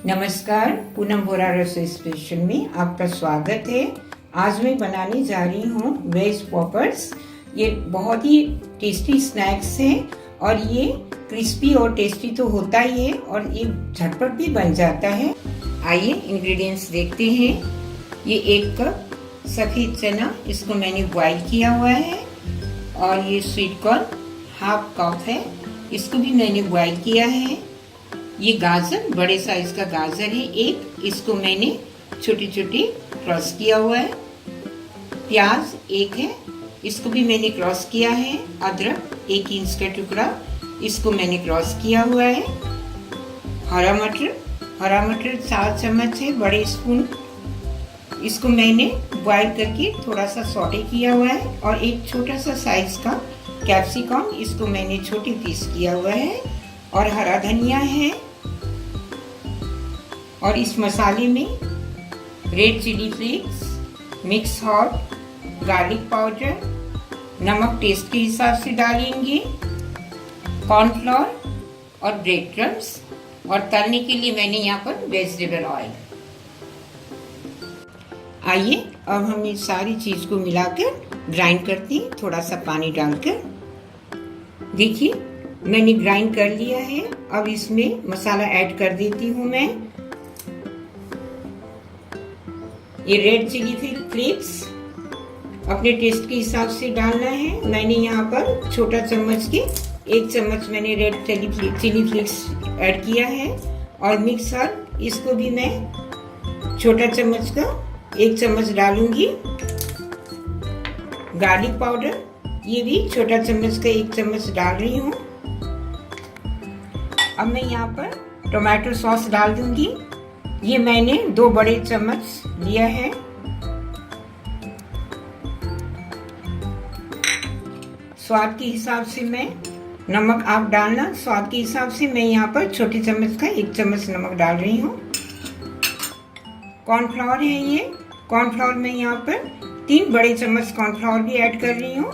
नमस्कार, पूनम बोरा रसोई स्पेशल में आपका स्वागत है। आज मैं बनाने जा रही हूँ वेज पॉपर्स। ये बहुत ही टेस्टी स्नैक्स है और ये क्रिस्पी और टेस्टी तो होता ही है और ये झटपट भी बन जाता है। आइए इंग्रेडिएंट्स देखते हैं। ये 1 कप सफ़ेद चना, इसको मैंने बॉईल किया हुआ है। और ये स्वीट कॉर्न 1/2 कप है, इसको भी मैंने बॉईल किया है। ये गाजर, बड़े साइज का गाजर है 1, इसको मैंने छोटी छोटी क्रॉस किया हुआ है। प्याज 1 है, इसको भी मैंने क्रॉस किया है। अदरक 1 इंच का टुकड़ा, इसको मैंने क्रॉस किया हुआ है। हरा मटर 4 चम्मच है, बड़े स्पून, इसको मैंने बॉईल करके थोड़ा सा सॉटे किया हुआ है। और एक छोटा सा साइज का कैप्सिकम, इसको मैंने छोटे पीस किया हुआ है। और हरा धनिया है। और इस मसाले में red chilli flakes, mix hot, garlic powder, नमक टेस्ट के हिसाब से डालेंगे, कॉर्नफ्लोर और ब्रेड क्रम्स। और तलने के लिए मैंने यहाँ पर वेजिटेबल ऑयल। आइए अब हम इस सारी चीज को मिलाकर ग्राइंड करते हैं, थोड़ा सा पानी डालकर। देखिए मैंने ग्राइंड कर लिया है। अब इसमें मसाला ऐड कर देती हूँ मैं। ये रेड चिली फ्लेक्स अपने टेस्ट के हिसाब से डालना है। मैंने यहाँ पर छोटा चम्मच के 1 चम्मच मैंने रेड चिली फ्लेक्स ऐड किया है। और मिक्स हर्ब, इसको भी मैं छोटा चम्मच का 1 चम्मच डालूंगी। गार्लिक पाउडर, ये भी छोटा चम्मच का 1 चम्मच डाल रही हूँ। अब मैं यहाँ पर टोमेटो सॉस डाल दूंगी। ये मैंने 2 बड़े चम्मच लिया है। स्वाद के हिसाब से मैं नमक आप डालना, स्वाद के हिसाब से मैं यहाँ पर छोटे चम्मच का 1 चम्मच नमक डाल रही हूँ। कॉर्नफ्लावर है ये, कॉर्नफ्लावर मैं यहाँ पर 3 बड़े चम्मच कॉर्नफ्लावर भी ऐड कर रही हूँ।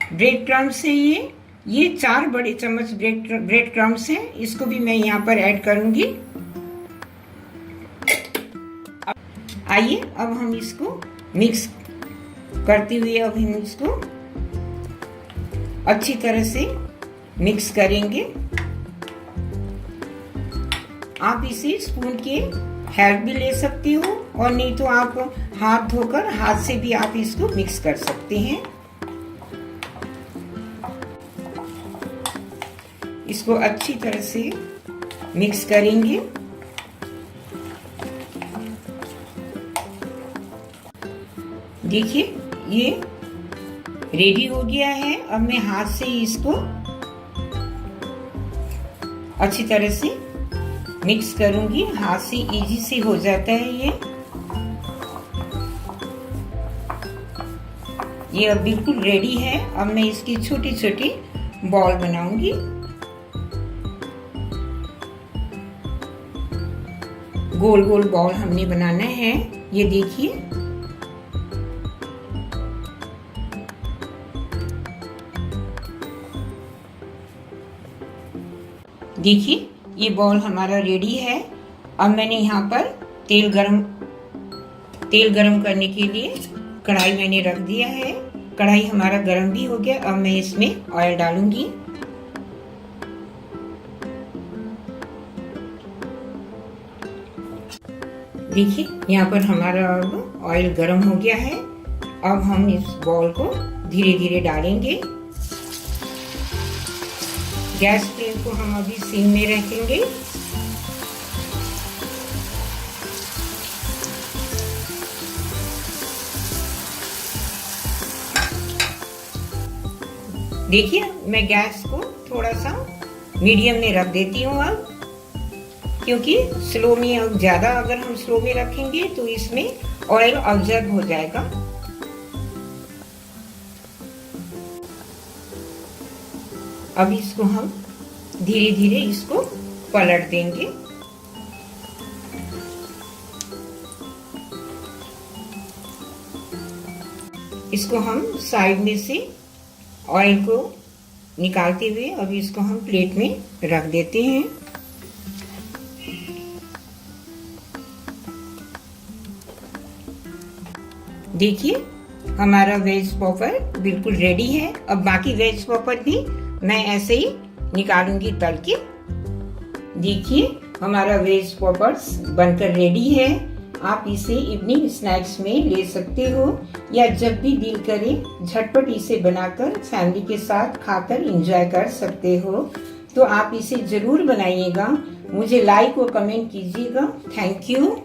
ब्रेड क्रम्स है ये 4 बड़े चम्मच ब्रेड क्रम्स हैं, इसको भी मैं यहाँ पर ऐड करूंगी। आइए अब हम इसको मिक्स करते हुए अब हम इसको अच्छी तरह से मिक्स करेंगे। आप इसे स्पून के हेल्प भी ले सकते हो और नहीं तो आप हाथ धोकर हाथ से भी आप इसको मिक्स कर सकते हैं। इसको अच्छी तरह से मिक्स करेंगे। देखिए ये रेडी हो गया है। अब मैं हाथ से इसको अच्छी तरह से मिक्स करूंगी। हाथ से इजी से हो जाता है ये अब बिल्कुल रेडी है। अब मैं इसकी छोटी छोटी बॉल बनाऊंगी। गोल गोल बॉल हमने बनाना है। ये देखिए ये बॉल हमारा रेडी है। अब मैंने यहाँ पर तेल गरम करने के लिए कढ़ाई मैंने रख दिया है। कढ़ाई हमारा गरम भी हो गया। अब मैं इसमें ऑयल डालूंगी। देखिए यहाँ पर हमारा अब ऑयल गरम हो गया है। अब हम इस बॉल को धीरे धीरे डालेंगे। गैस फ्लेम को हम अभी सिम में रखेंगे। देखिए मैं गैस को थोड़ा सा मीडियम में रख देती हूँ अब, क्योंकि स्लो में अब ज्यादा अगर हम स्लो में रखेंगे तो इसमें ऑयल ऑब्जर्व हो जाएगा। अब इसको हम धीरे धीरे इसको पलट देंगे। इसको हम साइड में से ऑयल को निकालते हुए अभी इसको हम प्लेट में रख देते हैं। देखिए हमारा वेज पॉपर बिल्कुल रेडी है। अब बाकी वेज पॉपर भी मैं ऐसे ही निकालूंगी तल के। देखिए हमारा वेज पॉपर्स बनकर रेडी है। आप इसे इवनिंग स्नैक्स में ले सकते हो या जब भी दिल करे झटपट इसे बनाकर फैमिली के साथ खाकर एंजॉय कर सकते हो। तो आप इसे जरूर बनाइएगा, मुझे लाइक और कमेंट कीजिएगा। Thank you.